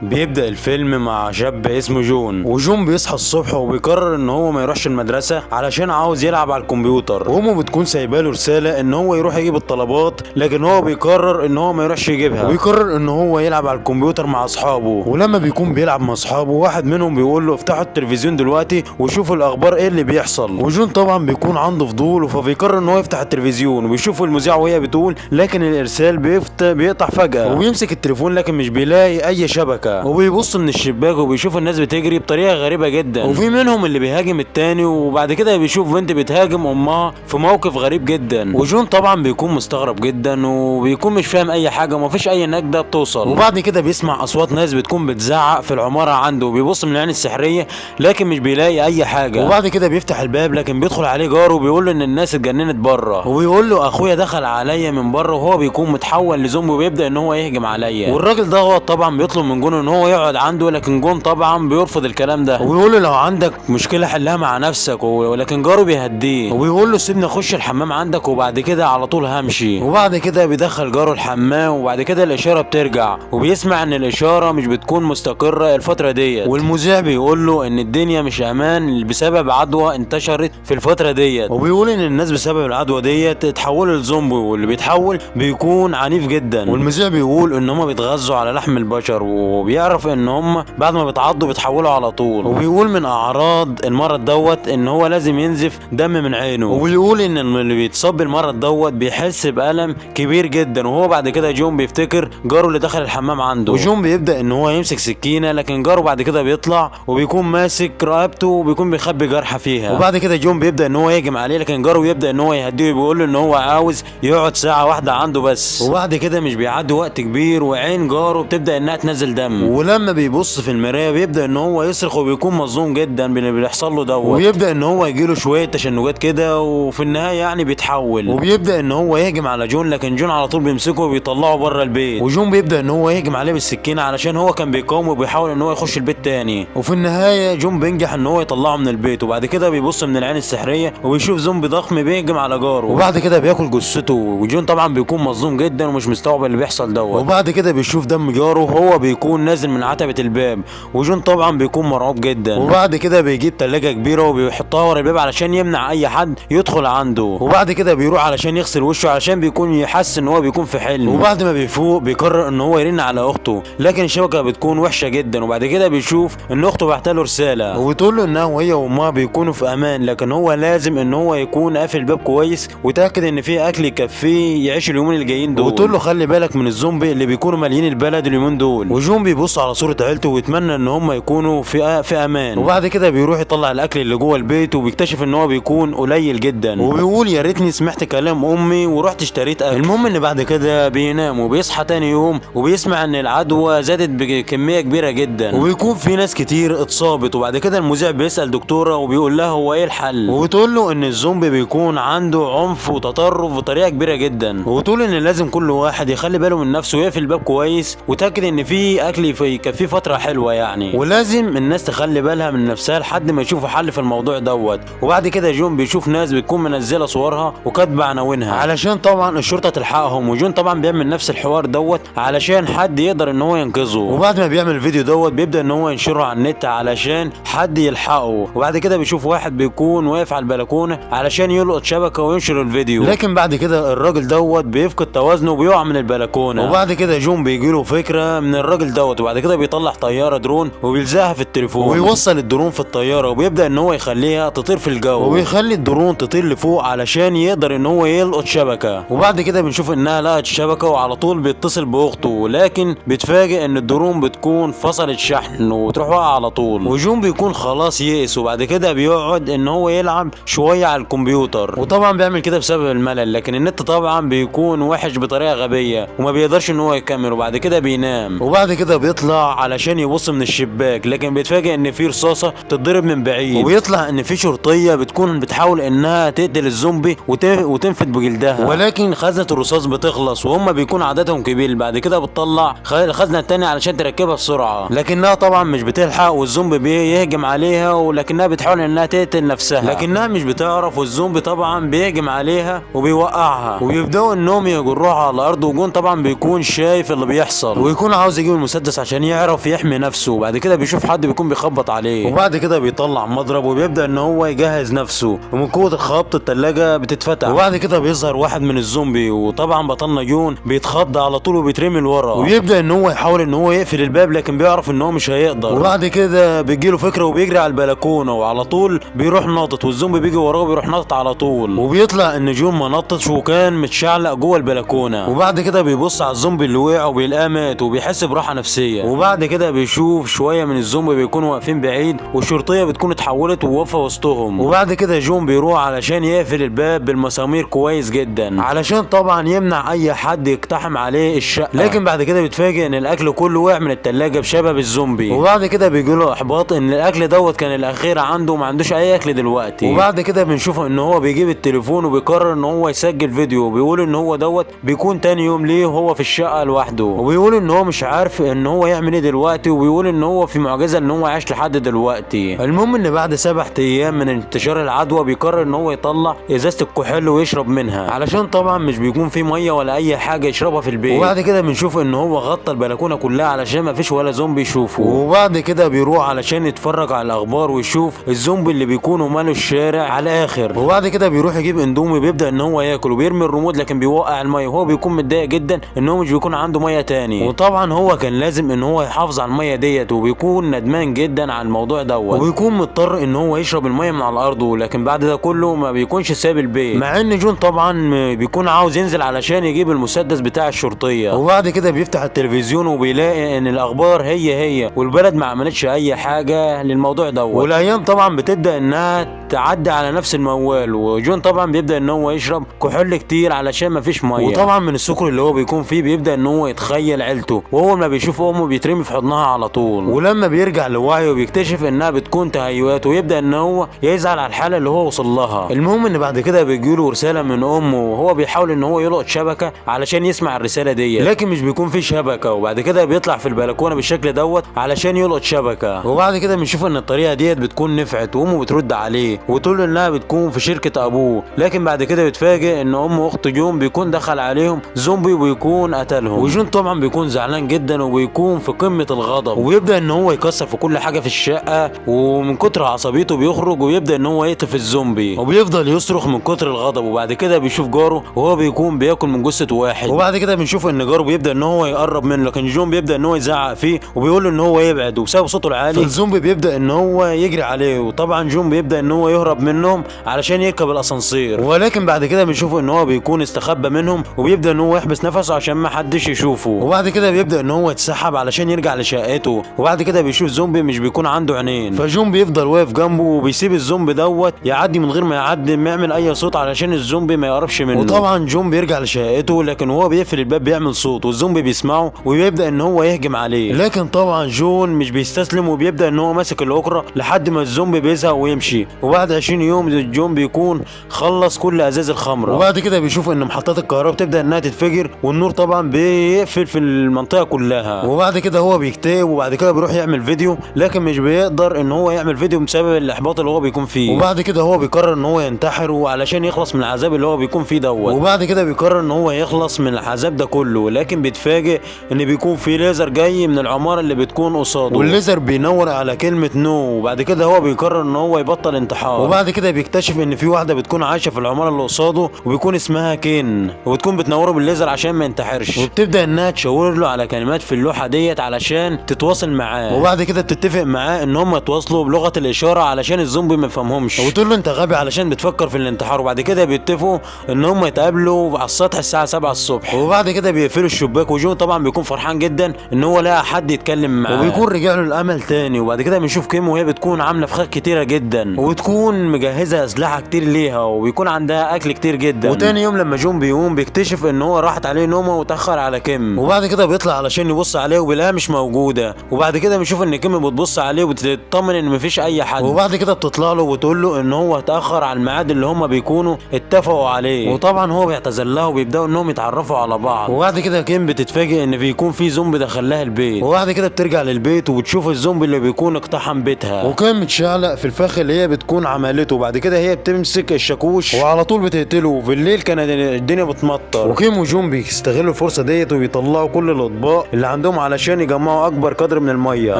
بيبدأ الفيلم مع شاب اسمه جون، وجون بيصحى الصبح وبيقرر ان هو ما يروحش المدرسة علشان عاوز يلعب على الكمبيوتر، وامه بتكون سايباله رسالة ان هو يروح يجيب الطلبات، لكن هو بيقرر ان هو ما يروحش يجيبها، وبيقرر ان هو يلعب على الكمبيوتر مع اصحابه. ولما بيكون بيلعب مع اصحابه واحد منهم بيقول له افتحوا التلفزيون دلوقتي وشوفوا الاخبار ايه اللي بيحصل. وجون طبعا بيكون عنده فضول فبيقرر ان هو يفتح التلفزيون وبيشوف المذيعة وهي بتقول، لكن الارسال بيقطع فجأة، وبيمسك التليفون لكن مش بيلاقي اي شبكة، وبيبص من الشباك وبيشوف الناس بتجري بطريقه غريبه جدا، وفي منهم اللي بيهاجم التاني، وبعد كده بيشوف بنت بتهاجم امها في موقف غريب جدا. وجون طبعا بيكون مستغرب جدا وبيكون مش فاهم اي حاجه ومفيش اي نجده بتوصل. وبعد كده بيسمع اصوات ناس بتكون بتزعق في العماره عنده، وبيبص من العين السحريه لكن مش بيلاقي اي حاجه. وبعد كده بيفتح الباب لكن بيدخل عليه جاره وبيقول له ان الناس اتجننت بره، وبيقول له اخويا دخل عليا من بره وهو بيكون متحول لزومبي وبيبدا ان هو يهجم عليا. والراجل ده هو طبعا بيطلب من جون ان هو يقعد عنده، لكن جون طبعا بيرفض الكلام ده وبيقول له لو عندك مشكله حلها مع نفسك، ولكن جاره بيهديه وبيقول له سيبني اخش الحمام عندك وبعد كده على طول همشي. وبعد كده بيدخل جاره الحمام، وبعد كده الاشاره بترجع وبيسمع ان الاشاره مش بتكون مستقره الفتره ديت، والمذيع بيقول له ان الدنيا مش امان بسبب عدوى انتشرت في الفتره ديت، وبيقول ان الناس بسبب العدوى ديت اتحولوا لزومبي، واللي بيتحول بيكون عنيف جدا. والمذيع بيقول ان هم بيتغذوا على لحم البشر، وبيعرف ان هم بعد ما بيتعضوا بيتحولوا على طول. وبيقول من اعراض المرض دوت ان هو لازم ينزف دم من عينه، وبيقول ان اللي بيتصاب بالمرض دوت بيحس بألم كبير جدا. وهو بعد كده جون بيفتكر جاره اللي دخل الحمام عنده، وجون بيبدأ ان هو يمسك سكينة، لكن جاره بعد كده بيطلع وبيكون ماسك رقبته وبيكون بيخبي جرحة فيها. وبعد كده جون بيبدأ ان هو يهجم عليه، لكن جاره بيبدأ ان هو يهديه وبيقول له ان هو عاوز يقعد ساعة واحدة عنده بس. وبعد كده مش بيعدي وقت كبير وعين جاره بتبدأ انها تنزل دم، ولما بيبص في المراية بيبدأ ان هو يصرخ وبيكون مظلوم جدا باللي بيحصل له دوت، وبيبدأ ان هو يجيله شوية تشنجات كده، وفي النهاية يعني بيتحول وبيبدأ ان هو يهجم على جون، لكن جون على طول بيمسكه وبيطلعه بره البيت، وجون بيبدأ ان هو يهجم عليه بالسكينة علشان هو كان بيقاوم وبيحاول ان هو يخش البيت تاني. وفي النهاية جون بينجح ان هو يطلعه من البيت، وبعد كده بيبص من العين السحرية وبيشوف زومبي ضخم بيهجم على جاره، وبعد كده بياكل جثته، وجون طبعا بيكون مظلوم جدا ومش مستوعب اللي بيحصل دوت. وبعد كده بيشوف دم جاره وهو بيكون نازل من عتبة الباب، وجون طبعا بيكون مرعوب جدا. وبعد كده بيجيب تلاجة كبيرة وبيحطها ورا الباب علشان يمنع اي حد يدخل عنده، وبعد كده بيروح علشان يغسل وشه علشان بيكون يحس ان هو بيكون في حلم. وبعد ما بيفوق بيقرر ان هو يرن على اخته، لكن الشبكة بتكون وحشة جدا. وبعد كده بيشوف ان اخته بعت له رسالة وبتقول له انها وهي وامها بيكونوا في امان، لكن هو لازم ان هو يكون قافل الباب كويس وتاكد ان في اكل يكفيه يعيش اليومين الجايين دول، وتقول له خلي بالك من الزومبي اللي بيكونوا مالين البلد اليومين دول. وجون بيبص على صورة عيلته ويتمنى ان هم يكونوا في امان. وبعد كده بيروح يطلع الاكل اللي جوه البيت وبيكتشف ان هو بيكون قليل جدا، وبيقول يا ريتني سمعت كلام امي ورحت اشتريت اكل. المهم ان بعد كده بينام وبيصحى تاني يوم وبيسمع ان العدوى زادت بكمية كبيرة جدا، وبيكون في ناس كتير اتصابت. وبعد كده المذيع بيسأل دكتورة وبيقول لها هو ايه الحل، وبتقول له ان الزومبي بيكون عنده عنف وتطرف بطريقة كبيرة جدا، وبتقول ان لازم كل واحد يخلي باله من نفسه ويقفل الباب كويس وتاكد ان في اكل يكفيه فترة حلوة يعني، ولازم الناس تخلي بالها من نفسها لحد ما يشوفوا حل في الموضوع دوت. وبعد كده جون بيشوف ناس بتكون منزله صورها وكاتبه عناوينها علشان طبعا الشرطه تلحقهم، وجون طبعا بيعمل نفس الحوار دوت علشان حد يقدر ان هو ينقذه. وبعد ما بيعمل الفيديو دوت بيبدا ان هو ينشره على النت علشان حد يلحقه. وبعد كده بيشوف واحد بيكون واقف على البلكونه علشان يلقط شبكه وينشر الفيديو، لكن بعد كده الراجل دوت بيفقد توازنه وبيقع من البلكونه. وبعد كده جون بيجيله فكره من الراجل دوت، وبعد كده بيطلع طياره درون وبيلزقها في التليفون ويوصل الدرون في الطياره، وبيبدا ان هو يخليها تطير في الجو وبيخلي الدرون تطير لفوق علشان يقدر ان هو يلقط شبكه. وبعد كده بنشوف انها لقت الشبكه وعلى طول بيتصل باخته، لكن بيتفاجئ ان الدرون بتكون فصلت شحن وتروح واقعه على طول، وجون بيكون خلاص يئس. وبعد كده بيقعد ان هو يلعب شويه على الكمبيوتر، وطبعا بيعمل كده بسبب الملل، لكن النت طبعا بيكون وحش بطريقه غبيه وما بيقدرش ان هو يكمل. وبعد كده بينام، وبعد كده بيطلع علشان يبص من الشباك، لكن بيتفاجئ ان في رصاصه تتضرب من بعيد، وبيطلع ان في شرطيه بتكون بتحاول انها تقتل الزومبي وتنفد بجلدها، ولكن خزنه الرصاص بتخلص وهم بيكون عددهم كبير. بعد كده بتطلع الخزنه الثانيه علشان تركبها بسرعه، لكنها طبعا مش بتلحق والزومبي بيهجم عليها، ولكنها بتحاول انها تقتل نفسها لكنها مش بتعرف، والزومبي طبعا بيهجم عليها وبيوقعها، وبيبداوا انهم يجروها على الارض. وجون طبعا بيكون شايف اللي بيحصل ويكون عاوز يجيب المسدس مسدس عشان يعرف يحمي نفسه. وبعد كده بيشوف حد بيكون بيخبط عليه، وبعد كده بيطلع مضرب وبيبدا ان هو يجهز نفسه، ومن قوه الخبط التلاجه بتتفتح، وبعد كده بيظهر واحد من الزومبي. وطبعا بطلنا جون بيتخض على طول وبيترمي لورا، وبيبدا ان هو يحاول ان هو يقفل الباب، لكن بيعرف ان هو مش هيقدر. وبعد كده بيجيله فكره وبيجري على البلكونه، وعلى طول بيروح ناطط، والزومبي بيجي وراه وبيروح ناطط على طول، وبيطلع ان جون ما نططش وكان متشعلق جوه البلكونه. وبعد كده بيبص على الزومبي اللي وقع وبيلاقيه مات، وبيحس براحه نفسيه. وبعد كده بيشوف شويه من الزومبي بيكونوا واقفين بعيد، والشرطيه بتكون اتحولت وواقفه وسطهم. وبعد كده جون بيروح علشان يقفل الباب بالمسامير كويس جدا، علشان طبعا يمنع اي حد يقتحم عليه الشقه. لكن بعد كده بيتفاجئ ان الاكل كله وقع من التلاجه بسبب الزومبي. وبعد كده بيجيله احباط ان الاكل دوت كان الاخير عنده وما عندوش اي اكل دلوقتي. وبعد كده بنشوف ان هو بيجيب التليفون وبيقرر ان هو يسجل فيديو، وبيقول ان هو دوت بيكون تاني يوم ليه وهو في الشقه لوحده، وبيقول ان هو مش عارف ان هو يعمل ايه دلوقتي، وبيقول ان هو في معجزه ان هو عايش لحد دلوقتي. المهم ان بعد 7 ايام من انتشار العدوى بيقرر ان هو يطلع ازازه الكحول ويشرب منها، علشان طبعا مش بيكون في ميه ولا اي حاجه يشربها في البيت. وبعد كده بنشوف ان هو غطى البلكونه كلها علشان ما فيش ولا زومبي يشوفه. وبعد كده بيروح علشان يتفرج على الاخبار ويشوف الزومبي اللي بيكونوا مالوا الشارع على الاخر. وبعد كده بيروح يجيب اندومي، بيبدا ان هو ياكل وبيرمي الريموت، لكن بيوقع الميه، وهو بيكون متضايق جدا ان هو مش بيكون عنده ميه تاني. وطبعا هو كان لازم ان هو يحافظ على الميه ديت، وبيكون ندمان جدا على الموضوع دوت، وبيكون مضطر ان هو يشرب الميه من على الارض. لكن بعد ده كله ما بيكونش ساب البيت، مع ان جون طبعا بيكون عاوز ينزل علشان يجيب المسدس بتاع الشرطيه. وبعد كده بيفتح التلفزيون وبيلاقي ان الاخبار هي والبلد ما عملتش اي حاجه للموضوع دوت. والايام طبعا بتبدا انها تعدي على نفس الموال، وجون طبعا بيبدا ان هو يشرب كحول كتير علشان ما فيش ميه. وطبعا من السكر اللي هو بيكون فيه بيبدا ان هو يتخيل عيلته، وهو ما بيشوف امه بيترمي في حضنها على طول. ولما بيرجع لوعيه بيكتشف انها بتكون تهيؤات، ويبدا ان هو يزعل على الحاله اللي هو وصل لها. المهم ان بعد كده بيجيله رساله من امه، وهو بيحاول ان هو يلقط شبكه علشان يسمع الرساله دي، لكن مش بيكون في شبكه. وبعد كده بيطلع في البلكونه بالشكل دوت علشان يلقط شبكه. وبعد كده بنشوف ان الطريقه ديت بتكون نفعت، وامه بترد عليه وتقول له انها بتكون في شركه ابوه. لكن بعد كده بيتفاجئ ان ام اخت جون بيكون دخل عليهم زومبي وبيكون قتلهم. وجون طبعا بيكون زعلان جدا وبيكون في قمه الغضب، وبيبدا ان هو يكسر في كل حاجه في الشقه، ومن كتر عصبيته بيخرج ويبدا ان هو يقتل في الزومبي، وبيفضل يصرخ من كتر الغضب. وبعد كده بيشوف جاره وهو بيكون بياكل من جثه واحد، وبعد كده بنشوف ان جاره بيبدا ان هو يقرب منه، لكن جون بيبدا ان هو يزعق فيه وبيقول له ان هو يبعد، وبسبب صوته العالي فالزومبي بيبدا ان هو يجري عليه. وطبعا جون بيبدا ان هو يهرب منهم علشان يركب الاسانسير، ولكن بعد كده بنشوف ان هو بيكون استخبى منهم، وبيبدا ان هو يحبس نفسه عشان ما حدش يشوفه. وبعد كده بيبدا ان هو يتسحب علشان يرجع لشقته. وبعد كده بيشوف زومبي مش بيكون عنده عينين، فجون بيفضل واقف جنبه وبيسيب الزومبي دوت يعدي من غير ما يعدي ما يعمل اي صوت علشان الزومبي ما يقربش منه. وطبعا جون بيرجع لشقته، لكن هو بيقفل الباب بيعمل صوت، والزومبي بيسمعه وبيبدا ان هو يهجم عليه. لكن طبعا جون مش بيستسلم، وبيبدا ان هو ماسك الاكره لحد ما الزومبي بيزهق ويمشي. وبعد 20 يوم جون بيكون خلص كل ازاز الخمره. وبعد كده بيشوف ان محطات الكهرباء بتبدا انها تتفجر، والنور طبعا بيقفل في المنطقه كلها. وبعد كده هو بيكتئب، وبعد كده بيروح يعمل فيديو، لكن مش بيقدر ان هو يعمل فيديو بسبب الاحباط اللي هو بيكون فيه. وبعد كده هو بيقرر ان هو ينتحر علشان يخلص من العذاب اللي هو بيكون فيه دوت. وبعد كده بيقرر ان هو يخلص من العذاب ده كله، لكن بيتفاجئ ان بيكون في ليزر جاي من العماره اللي بتكون قصاده، والليزر بينور على كلمه نو. وبعد كده هو بيقرر ان هو يبطل انتحار. وبعد كده بيكتشف ان في واحده بتكون عايشه في العماره اللي قصاده، وبيكون اسمها كين، وبتكون بتنوره بالليزر عشان ما ينتحرش، وبتبدا انها تشاور له على كلمات في اللوحه ديت علشان تتواصل معاه. وبعد كده بتتفق معاه ان هم يتواصلوا بلغه الاشاره علشان الزومبي ما يفهمهمش، وتقول له انت غبي علشان بتفكر في الانتحار. وبعد كده بيتفقوا ان هم يتقابلوا على السطح الساعه 7 الصبح. وبعد كده بيقفلوا الشباك، وجون طبعا بيكون فرحان جدا ان هو لقى حد يتكلم معاه، وبيكون رجع له الامل تاني. وبعد كده بنشوف كيم وهي بتكون عامله فخاخ كتيره جدا، وبتكون مجهزه اسلحه كتير ليها، وبيكون عندها اكل كتير جدا. وتاني يوم لما جون بيقوم بيكتشف ان هو راحت عليه نومه وتاخر على كيم. وبعد كده بيطلع علشان يبص عليه وبيلاقيها مش موجوده. وبعد كده بنشوف ان كيم بتبص عليه وبتطمن ان مفيش اي حد. وبعد كده بتطلع له وتقول له ان هو اتاخر على الميعاد اللي هم بيكونوا اتفقوا عليه. وطبعا هو بيعتذر لها وبيبداوا انهم يتعرفوا على بعض. وبعد كده كيم بتتفاجئ ان بيكون في زومبي دخل لها البيت. وبعد كده بترجع للبيت وبتشوف الزومبي اللي بيكون اقتحم بيتها، وكان متشعلق في الفخ اللي هي بتكون عملته. وبعد كده هي بتمسك الشاكوش وعلى طول بتقتله. في الليل كانت الدنيا بتمطر، وكيم وجون بيستغلوا الفرصه ديت وبيطلعوا كل الاطباق اللي عندهم بيساعدوهم علشان يجمعوا اكبر قدر من الميه.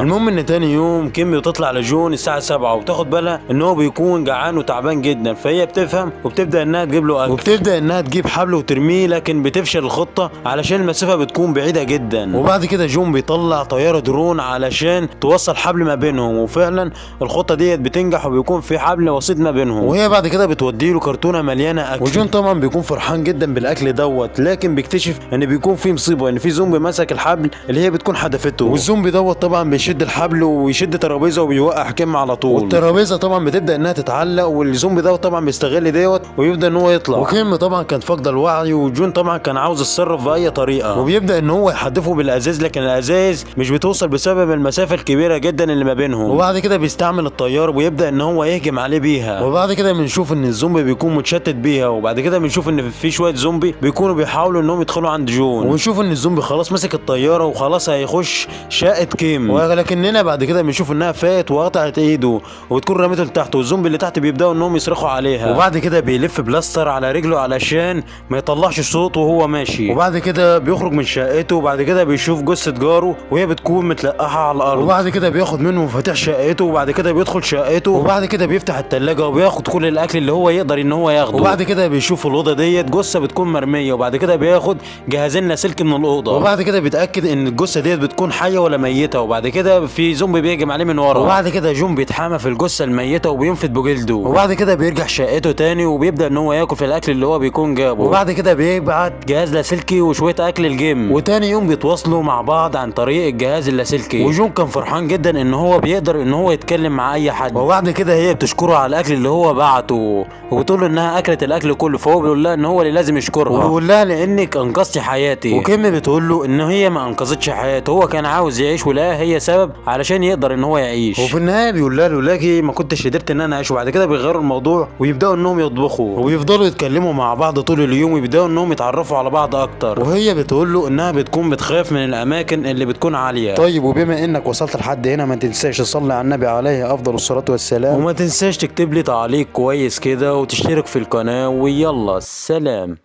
المهم ان تاني يوم كيمي بتطلع لجون الساعه 7 وبتاخد بالها ان هو بيكون جعان وتعبان جدا، فهي بتفهم وبتبدا انها تجيب له اكل، وبتبدا انها تجيب حبل وترميه، لكن بتفشل الخطه علشان المسافه بتكون بعيده جدا. وبعد كده جون بيطلع طياره درون علشان توصل حبل ما بينهم، وفعلا الخطه ديت بتنجح وبيكون في حبل وسيط ما بينهم، وهي بعد كده بتودي له كرتونه مليانه اكل. وجون طبعا بيكون فرحان جدا بالاكل دوت، لكن بيكتشف ان بيكون في مصيبه، ان في زومبي مسك الحبل اللي هي بتكون حدفته، والزومبي دوت طبعا بيشد الحبل ويشد ترابيزه وبيوقع كيم على طول، والترابيزه طبعا بتبدا انها تتعلق، والزومبي دوت طبعا بيستغل دوت ويبدا ان هو يطلع. وكيم طبعا كان فاقد الوعي، وجون طبعا كان عاوز يتصرف باي طريقه، وبيبدا ان هو يحدفه بالازاز، لكن الازاز مش بتوصل بسبب المسافه الكبيره جدا اللي ما بينهم. وبعد كده بيستعمل الطيار ويبدا ان هو يهجم عليه بيها، وبعد كده بنشوف ان الزومبي بيكون متشتت بيها، وبعد كده بنشوف ان في شويه زومبي بيكونوا بيحاولوا انهم يدخلوا عند جون، ونشوف ان الزومبي خلاص مسك الطياره وخلاص هيخش شقه كيم، ولكننا بعد كده بنشوف انها فات وقطعت ايده وبتكون رميته لتحت، والزومبي اللي تحت بيبداوا انهم يصرخوا عليها، وبعد كده بيلف بلاستر على رجله علشان ما يطلعش صوت وهو ماشي، وبعد كده بيخرج من شقته، وبعد كده بيشوف جثه جاره وهي بتكون متلقحه على الارض، وبعد كده بياخد منه مفاتيح شقته، وبعد كده بيدخل شقته، وبعد كده بيفتح الثلاجه وبياخد كل الاكل اللي هو يقدر ان هو ياخده، وبعد كده بيشوف الاوضه ديت جثه بتكون مرميه، وبعد كده بياخد جهازين لاسلكي من الاوضه، وبعد كده بيتاكد ان الجثه ديت بتكون حيه ولا ميته، وبعد كده في زومبي بيهجم عليه من ورا، وبعد كده جون بيتحامى في الجثه الميته وبينفد بجلده، وبعد كده بيرجع شقته تاني وبيبدا ان هو ياكل في الاكل اللي هو بيكون جابه، وبعد كده بيبعت جهاز لاسلكي وشويه اكل الجيم، وتاني يوم بيتواصلوا مع بعض عن طريق الجهاز اللاسلكي، وجون كان فرحان جدا ان هو بيقدر ان هو يتكلم مع اي حد، وبعد كده هي بتشكره على الاكل اللي هو بعته، وبتقول له انها اكلت الاكل كله، فهو بيقول لها ان هو اللي لازم يشكرها، وبيقول لها لانك انقذتي حياتي، وكيم بتقول له ان هي ما انقذتش حياته، هو كان عاوز يعيش ولا هي سبب علشان يقدر ان هو يعيش، وفي النهايه بيقول لها لولاكي ما كنتش قدرت ان انا اعيش، وبعد كده بيغيروا الموضوع ويبداوا انهم يطبخوا ويفضلوا يتكلموا مع بعض طول اليوم، ويبداوا انهم يتعرفوا على بعض اكتر، وهي بتقول له انها بتكون بتخاف من الاماكن اللي بتكون عاليه. طيب وبما انك وصلت لحد هنا ما تنساش تصلي على النبي عليه افضل الصلاه والسلام، وما تنساش تكتب لي تعليق كويس كده وتشترك في القناه، ويلا سلام.